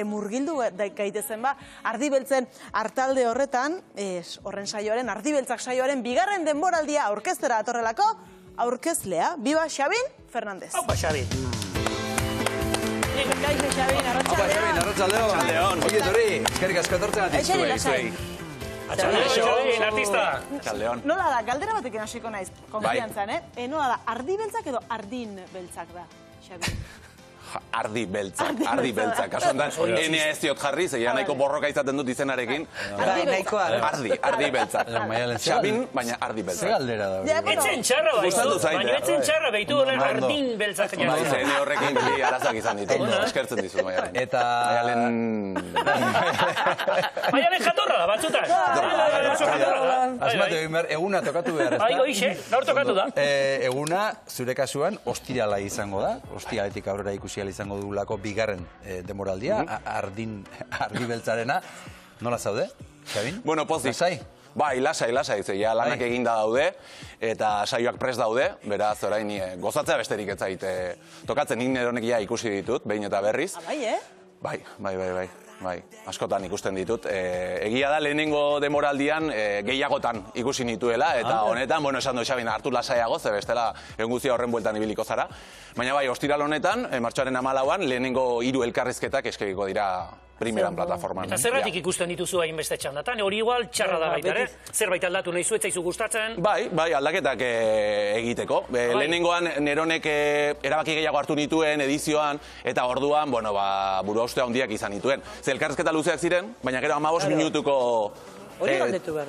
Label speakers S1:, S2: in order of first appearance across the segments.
S1: murgildu gaitezen Ardi Beltzen artalde horretan, horren saioaren, Ardi Beltzak saioaren bigarren denboraldia aurkeztera atorrelako aurkezlea. Biba Xabin Fernández.
S2: Haupa Xabin.
S1: Kaixo Xabin, arratsaldeon.
S3: Arratsaldeon. Oye, Tori, eskerrik asko etortzeagatik zuei.
S2: Xabin, artista.
S3: Arratsaldeon.
S1: Nola da, galdera batekin hasiko naiz, konfiantzan, Nola da, Ardi Beltzak edo Ardin Beltzak da, Xabin?
S3: Ardi Beltzak. Kasuan enea ez diot jarri, zeia nahiko borroka izaten dut izenarekin. Ardi Beltzak. Xabin, baina Ardi Beltzak.
S4: Ze galdera da.
S2: Etzen txarra baitu, baina etzen txarra baitu honen Ardin Beltzak.
S3: Zene horrekin bili arazak izan ditu. Eskertzen dizu, Maialen.
S4: Eta...
S2: Maialen jatorra da, batzutan.
S4: Asmatu egin behar, eguna tokatu behar,
S2: Bai, oixe, gaur tokatu da.
S4: Eguna, zure kasuan, ostirala izango da. Ostiraletik aurrera ikusi izango dugulako bigarren demoraldia, Ardi Beltzarena. Nola zaude, Xabin?
S3: Bueno, pozik.
S4: Lasai?
S3: Bai, lasai, ja lanak eginda daude, eta saioak prest daude, beraz, orain gozatzea besterik ez zaite. Tokatzen nik neronek ikusi ditut, behin eta berriz.
S1: Bai,
S3: Bai, askotan ikusten ditut. Egia da, lehenengo demoraldian gehiagotan ikusi nituela, eta honetan, bueno, esan du Xabin, hartu lasaiago, ze bestela egun guztia horren bueltan ibiliko zara. Baina bai, ostiral honetan, martxoaren 14an, lehenengo 3 elkarrizketak eskegiko dira primeran plataforman.
S2: Eta zerratik ikusten dituzu hainbeste txandatan, hori igual txarra da baita, zerbait aldatu nahi zuetzaizu gustatzen?
S3: Bai, aldaketak egiteko. Lehenengoan neronek erabaki gehiago hartu nituen edizioan, eta orduan, bueno, burua ustea handiak izan nituen. Ze elkarrizketa luzeak ziren, baina gero 15 minutuko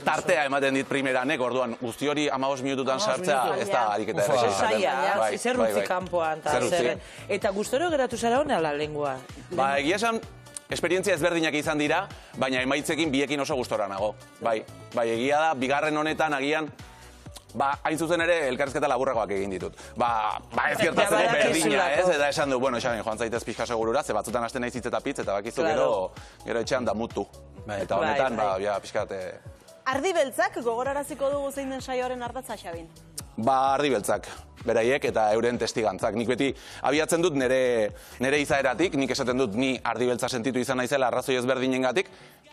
S3: tartea ematen dit primeranek, orduan guzti hori 15 minututan sartzea, ez da ariketa erresa izaten.
S5: Zer utzi kanpoan, eta gustoro geratu zara hona la lengua?
S3: Ba, egia esan, esperientzia ezberdinak izan dira, baina emaitzekin biekin oso gustora nago. Bai, egia da, bigarren honetan agian, hain zuzen ere, elkarrizketa laburragoak egin ditut. Ez gertatzeko berdina, ez? Eta esan du, bueno, Xabin, joan zaitez pixka segurura, ze batzutan hasten naiz hitz eta pitz, eta bakizu gero etxean damutu. Eta honetan, pixkat...
S1: Ardi Beltzak gogoraraziko dugu zein den saioaren ardatza, Xabin?
S3: Ardi Beltzak, beraiek eta euren testigantzak. Nik beti abiatzen dut nire izaeratik, nik esaten dut ni Ardi Beltza sentitu izan naizela arrazoi ezberdinengatik,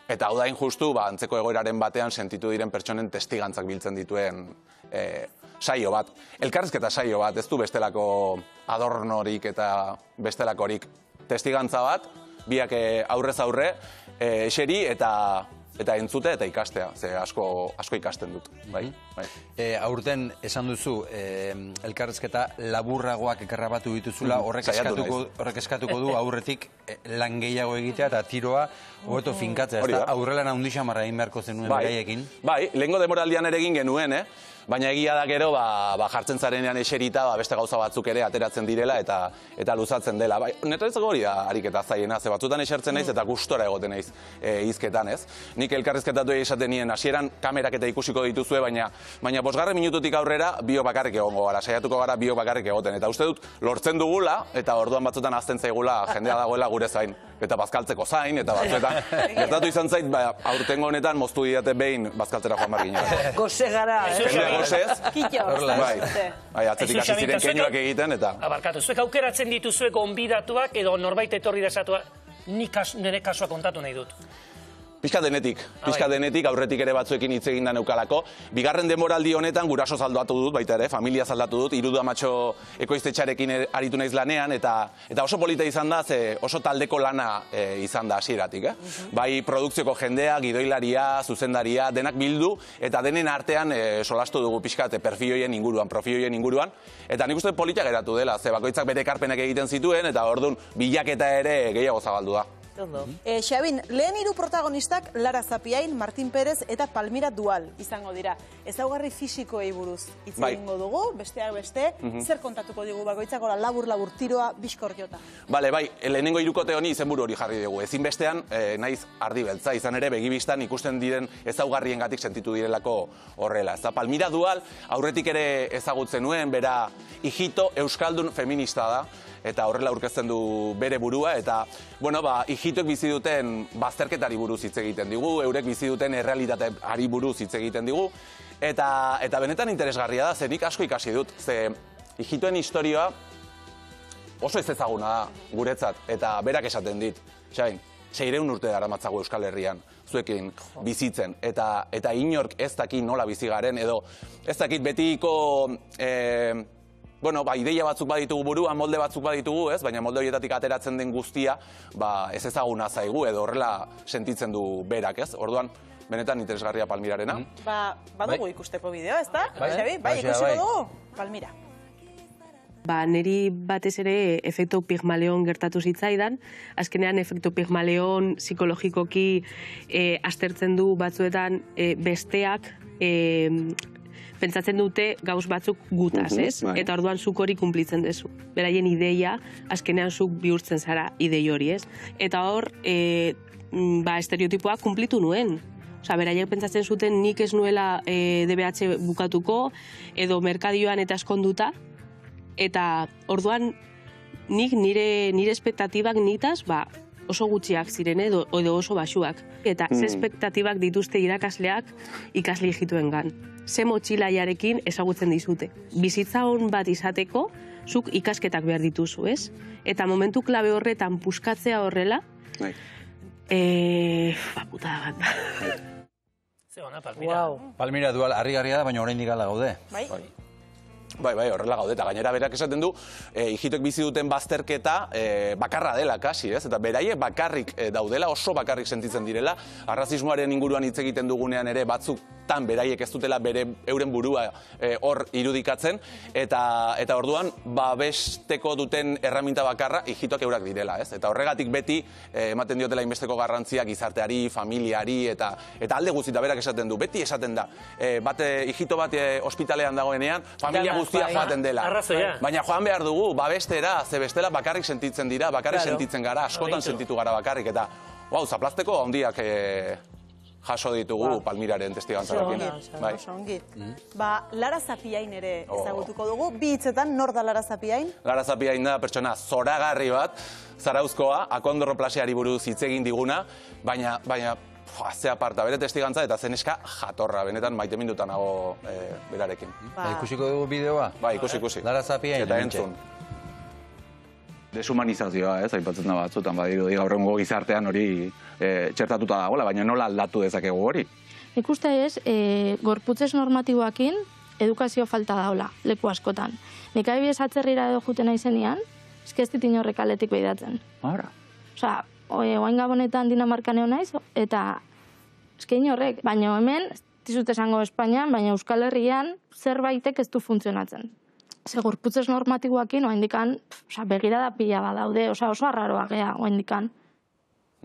S3: eta hau da justu, antzeko egoeraren batean sentitu diren pertsonen testigantzak biltzen dituen saio bat. Elkarrizketa saio bat, ez du bestelako adornorik eta bestelakorik. Testigantza bat, biak aurrez aurre, eseri eta entzute eta ikastea, ze asko ikasten dut.
S4: Aurten esan duzu, elkarrizketa laburragoak ekarrabatu dituzula, horrek eskatuko du aurretik lan gehiago egitea eta tiroa hobeto finkatzea. Aurrelan handi xamarra egin beharko zenuen gaiekin.
S3: Bai, lehengo demoraldian ere egin genuen, baina egia da gero jartzen zarenean eserita beste gauza batzuk ere ateratzen direla eta luzatzen dela. Neretzako hori da ariketa zaiena, ze batzutan esertzen naiz eta gustora egoten naiz hizketan, ez? Nik elkarrizketatu esaten nien hasieran kamerak eta ikusiko dituzue, baina 5. minututik aurrera biok bakarrik egongo gara, saiatuko gara biok bakarrik egoten. Eta uste dut lortzen dugula eta orduan batzutan azten zaigula jendea dagoela gure zain. Eta bazkaltzeko zain, eta batzuetan gertatu izan zait, aurtengo honetan moztu didate behin bazkaltzera joan bargina.
S5: Goze gara,
S3: Gozez.
S1: Kitxo.
S3: Atzetik hasi ziren keinuak egiten, eta...
S2: Abarkatu, zuek aukeratzen dituzuek gonbidatuak edo norbait etorri desatua, nik nire kasua kontatu nahi dut.
S3: Pixka denetik, aurretik ere batzuekin hitz egin da neukalako. Bigarren demoraldi honetan guraso zaldatu dut, baita ere, familia zaldatu dut, Irudu Amatxo ekoiztetxarekin aritu naiz lanean, eta oso polita izan da, ze oso taldeko lana izan da hasieratik. Bai produkzioko jendea, gidoilaria, zuzendaria, denak bildu, eta denen artean solastu dugu pixkat perfioien inguruan, profioien inguruan, eta nik uste polita geratu dela, ze bakoitzak bere ekarpenak egiten zituen, eta orduan bilaketa ere gehiago zabaldu da.
S1: Xabin, lehen 3 protagonistak Lara Zapiain, Martin Perez eta Palmira Dual izango dira. Ezaugarri fisikoei buruz hitz egingo dugu, besteak beste, zer kontatuko digu bakoitzak, labur tiroa bizkor jota.
S3: Bai, lehenengo 3kote honi izenburu hori jarri dugu. Ezinbestean, naiz Ardi Beltza, izan ere begibistan ikusten diren ezaugarriengatik sentitu direlako horrela. Palmira Dual, aurretik ere ezagutzen nuen, bera hijito euskaldun feminista da, eta horrela aurkezten du bere burua, eta, hijitoek bizi duten bazterketari buruz hitz egiten digu, eurek bizi duten errealitateari buruz hitz egiten digu, eta benetan interesgarria da, ze nik asko ikasi dut, ze hijitoen historioa oso ez ezaguna da guretzat, eta berak esaten dit, 600 urte daramatzagu Euskal Herrian, zuekin bizitzen, eta inork ez dakit nola bizi garen, edo ez dakit betiko, ideia batzuk baditugu buruan, molde batzuk baditugu, ez? Baina molde horietatik ateratzen den guztia, ez ezaguna zaigu, edo horrela sentitzen du berak, ez? Orduan, benetan interesgarria Palmirarena.
S1: Badugu ikusteko bideo, ez da? Xabi, ikusiko dugu, Palmira.
S6: Neri batez ere efektu Pigmaleon gertatu zitzaidan. Azkenean efektu Pigmaleon psikologikoki aztertzen du batzuetan besteak pentsatzen dute gauz batzuk gutaz, ez? Eta orduan zuk hori kumplitzen dezu. Beraien ideia, azkenean zuk bihurtzen zara idei hori, ez? Eta hor, estereotipoak kumplitu nuen. Beraiek pentsatzen zuten nik ez nuela DBH bukatuko, edo merkadioan eta eskonduta, eta orduan nik nire espektatibak nitaz oso gutxiak ziren edo oso basuak. Eta ze espektatibak dituzte irakasleak ikasle hijituengan. Ze motxilaiarekin ezagutzen dizute. Bizitza hon bat izateko, zuk ikasketak behar dituzu, ez? Eta momentu klabe horretan puskatzea horrela, putada bat.
S2: Ze ona, Palmira.
S4: Palmira dual, harrigarria da, baina oraindik hala gaude.
S3: Bai, horrela gaude, eta gainera berak esaten du, hijitoek bizi duten bazterketa bakarra dela, kasi, ez? Eta beraiek bakarrik daudela, oso bakarrik sentitzen direla, arrazismoaren inguruan hitz egiten dugunean ere batzutan beraiek ez dutela euren burua hor irudikatzen, eta orduan, besteko duten erraminta bakarra hijitoak eurak direla, ez? Eta horregatik beti ematen diotela inbesteko garrantzia gizarteari, familiari, eta alde guztita berak esaten du, beti esaten da, hijito bat ospitalean dagoenean, familia guztia joaten dela. Baina joan behar dugu, bestera, ze bestela bakarrik sentitzen dira, bakarrik sentitzen gara, askotan sentitu gara bakarrik, eta zaplazteko handiak jaso ditugu Palmiraren testigantzarekin.
S1: Oso ongi. Lara Zapiain ere ezagutuko dugu. Bi hitzetan, nor da Lara Zapiain?
S3: Lara Zapiain da pertsona zoragarri bat, zarauzkoa, akondroplaseari buruz hitz egin diguna, baina ze aparta, bere testigantza eta zeneska jatorra, benetan maite mindutan nago berarekin.
S4: Ikusiko dugu bideoa?
S3: Ikusi.
S4: Lara Zapiain.
S3: Eta entzun. Deshumanizazioa, aipatzen da batzutan, gaur egungo gizartean hori txertatuta dagoela, baina nola aldatu dezakegu hori?
S7: Nik uste ez, gorputzez normatiboakin edukazio falta daula, leku askotan. Nik adibidez atzerrira edo juten aizenean, ez dit inorrek aletik behidatzen.
S3: Ahora.
S7: Osa, oain gabonetan Dinamarkan egon naiz, eta eskein horrek, baina hemen, ez dizut esango Espainian, baina Euskal Herrian zerbaitek ez du funtzionatzen. Ze gorputzez normatiboakin, oain dikan, begirada pila badaude, oso arraroa gea, oain dikan.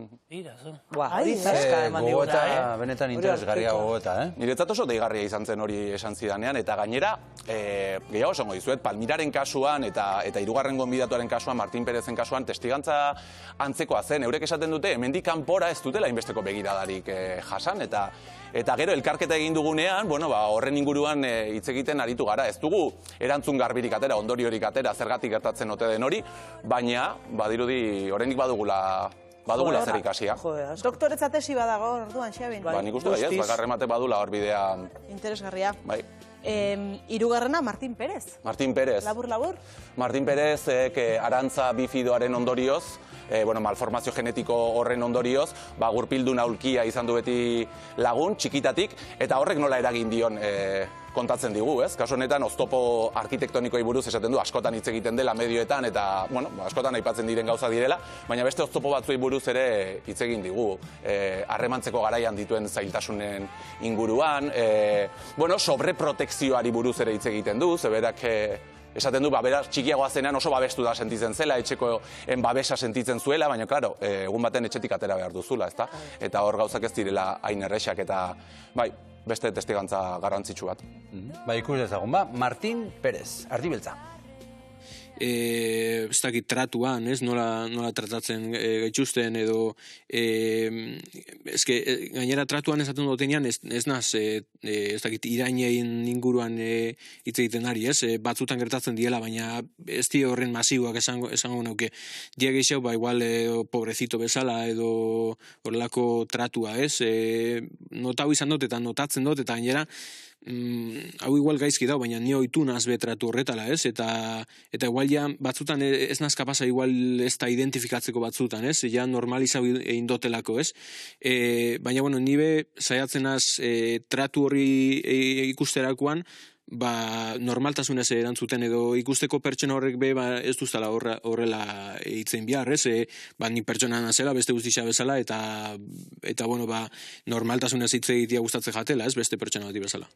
S5: Hori zaska eman diguna,
S4: benetan interesgarria gogoeta,
S3: Niretzat oso deigarria izan zen hori esan zidanean, eta gainera, gehiago esango dizuet, Palmiraren kasuan eta hirugarren gonbidatuaren kasuan, Martin Perezen kasuan, testigantza antzekoa zen. Eurek esaten dute, hemendik kanpora ez dutela inbesteko begiradarik jasan, eta gero elkarketa egin dugunean, horren inguruan hitz egiten aritu gara. Ez dugu erantzun garbirik atera, ondoriorik atera, zergatik gertatzen ote den hori, baina, badirudi, oraindik badugula zer ikasia.
S1: Doktoretza tesi badago, orduan, Xabin.
S3: Nik uste baiez, bakarremate badula hor bidea.
S1: Interesgarria. Hirugarrena, Martin Perez.
S3: Martin Perez.
S1: Labur.
S3: Martin Perez, arantza bifidoaren ondorioz, malformazio genetiko horren ondorioz, gurpildun aulkia izan du beti lagun, txikitatik, eta horrek nola eragin dion kontatzen digu, ez? Kasu honetan, oztopo arkitektonikoi buruz esaten du, askotan hitz egiten dela medioetan, eta, askotan aipatzen diren gauza direla, baina beste oztopo batzuei buruz ere hitz egin digu. Harremantzeko garaian dituen zailtasunen inguruan, sobreprotekzioari buruz ere hitz egiten du, zeberak esaten du, beraz txikiagoa zenean oso babestu da sentitzen zela, etxekoen babesa sentitzen zuela, baina, klaro, egun baten etxetik atera behar duzula, ezta? Eta hor gauzak ez direla hain errexak, eta, beste testigantza garrantzitsu bat.
S4: Ikus dezagun, Martin Perez, Ardibeltza.
S8: Ez dakit tratuan, nola tratatzen gaituzten edo gainera tratuan esaten dutenean ez naz ez dakit irainein inguruan hitz egiten ari, batzutan gertatzen diela, baina ez di horren masiboak esango nauke. Dia gehiago, igual pobrecito bezala edo horrelako tratua, notau izan dut eta notatzen dut, eta gainera hau igual gaizki da, baina ni ohitu naz betratu horretala, ez? Eta igual ja batzutan ez naz kapasa igual ez da identifikatzeko batzutan, ez? Ja normalizau egin dotelako, ez? Baina, bueno, nibe saiatzen naz tratu horri ikusterakoan, normaltasunez erantzuten edo ikusteko pertsona horrek ez duztala horrela hitzen behar, ez? Ni pertsona nazela, beste guztixa bezala, eta bueno, normaltasunez hitz egitea gustatzen jatela, ez? Beste pertsona bati bezala.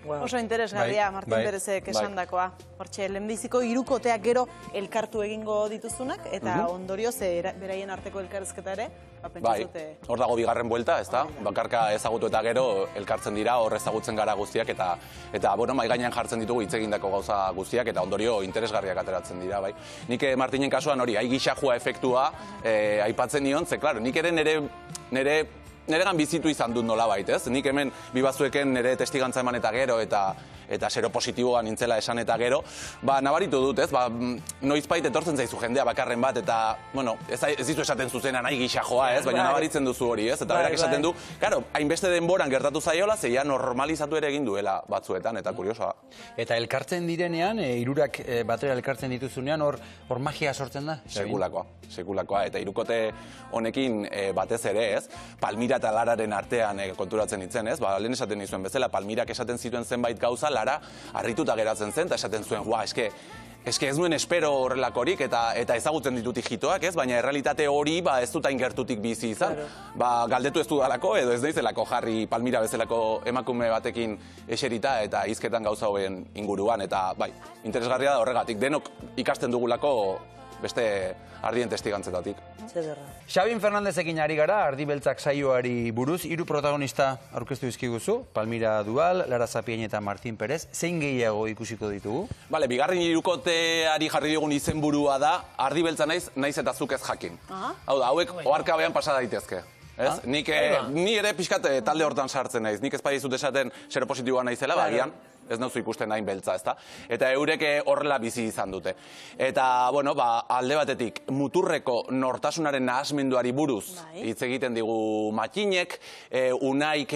S1: Oso interesgarria, Martin Perezek esandakoa. Hortxe, lehenbiziko hirukoteak gero elkartu egingo dituzunak, eta ondorioz beraien arteko elkarrezketa ere, pentsatute...
S3: Hor dago bigarren buelta, ez da? Bakarka ezagutu eta gero elkartzen dira, hor ezagutzen gara guztiak, eta bueno, mai gainean jartzen ditugu hitz egindako gauza guztiak, eta ondorio interesgarriak ateratzen dira, bai. Nik Martinen kasuan hori, gixajua efektua aipatzen nion, ze, klaro, nik ere neregan bizitu izan dut nola bait, ez? Nik hemen bibazueken nire testigantza eman eta gero, eta seropositiboa nintzela esan eta gero, nabaritu dut, ez? Noizbait etortzen zaizu jendea bakarren bat, eta, bueno, ez dizu esaten zuzenan nahi gisa joa, ez? Baina nabaritzen duzu hori, ez? Eta berak esaten du, karo, hainbeste denboran gertatu zaiola, zeia normalizatu ere egin duela batzuetan, eta kuriosoa.
S4: Eta elkartzen direnean, hirurak batera elkartzen dituzunean, hor magia sortzen da?
S3: Sekulakoa, eta hirukote honekin batez ere, ez? Palmira eta Lararen artean konturatzen nintzen, ez? Lehen esaten nizuen bezala, Palmirak esaten zituen zenbait gauza, Lara harrituta geratzen zen, eta esaten zuen, eske ez nuen espero horrelakorik, eta ezagutzen ditut ijitoak, ez? Baina errealitate hori ez dut hain gertutik bizi izan. Galdetu ez dudalako, edo ez naizelako jarri Palmira bezalako emakume batekin eserita, eta hizketan gauza hoen inguruan, eta bai, interesgarria da horregatik, denok ikasten dugulako beste ardien testigantzetatik.
S4: Xabin Fernandezekin ari gara, Ardi Beltzak saioari buruz, 3 protagonista aurkeztu dizkiguzu, Palmira Dual, Lara Zapien eta Martin Perez. Zein gehiago ikusiko ditugu?
S3: Bigarren hirukoteari jarri digun izenburua da, Ardi Beltza naiz eta zuk ez jakin. Hau da, hauek oharkabean pasa daitezke. Ni ere pixkat talde hortan sartzen naiz, nik ez badizut esaten seropositiboa naizela, bagian ez nauzu ikusten hain beltza, ezta? Eta eurek horrela bizi izan dute. Eta, bueno, alde batetik, muturreko nortasunaren nahasmenduari buruz hitz egiten digu Matxinek, Unaik,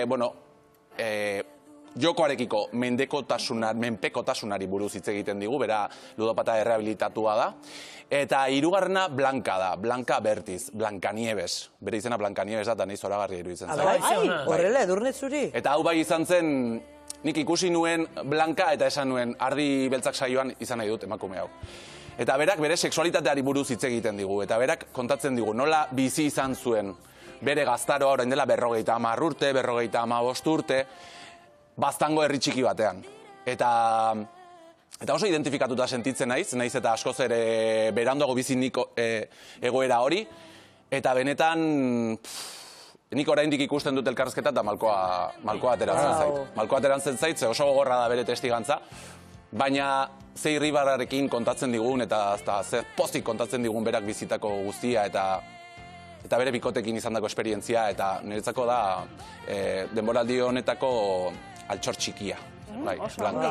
S3: bueno, jokoarekiko menpekotasunari buruz hitz egiten digu, bera ludopata errehabilitatua da. Eta hirugarrena Blanka da, Blanka Bertiz, Blankanieves. Bere izena Blankanieves da, eta nahi zoragarria iruditzen zen.
S5: Horrela, edurnet zuri.
S3: Eta hau bai izan zen, nik ikusi nuen Blanka eta esan nuen Ardi Beltzak saioan izan nahi dut emakume hau. Eta berak bere sexualitateari buruz hitz egiten digu, eta berak kontatzen digu nola bizi izan zuen bere gaztaroa orain dela 50 urte, 55 urte, Baztango herri txiki batean. Eta oso identifikatuta sentitzen naiz eta askoz ere beranduago bizi nik egoera hori, eta benetan nik oraindik ikusten dut elkarrezketa eta malkoa ateratzen zait. Malkoa ateratzen zait, ze oso gogorra da bere testigantza, baina ze irribarrarekin kontatzen digun eta ze pozik kontatzen digun berak bizitako guztia eta bere bikotekin izandako esperientzia, eta niretzako da denboraldi honetako altxor txikia. Blanka.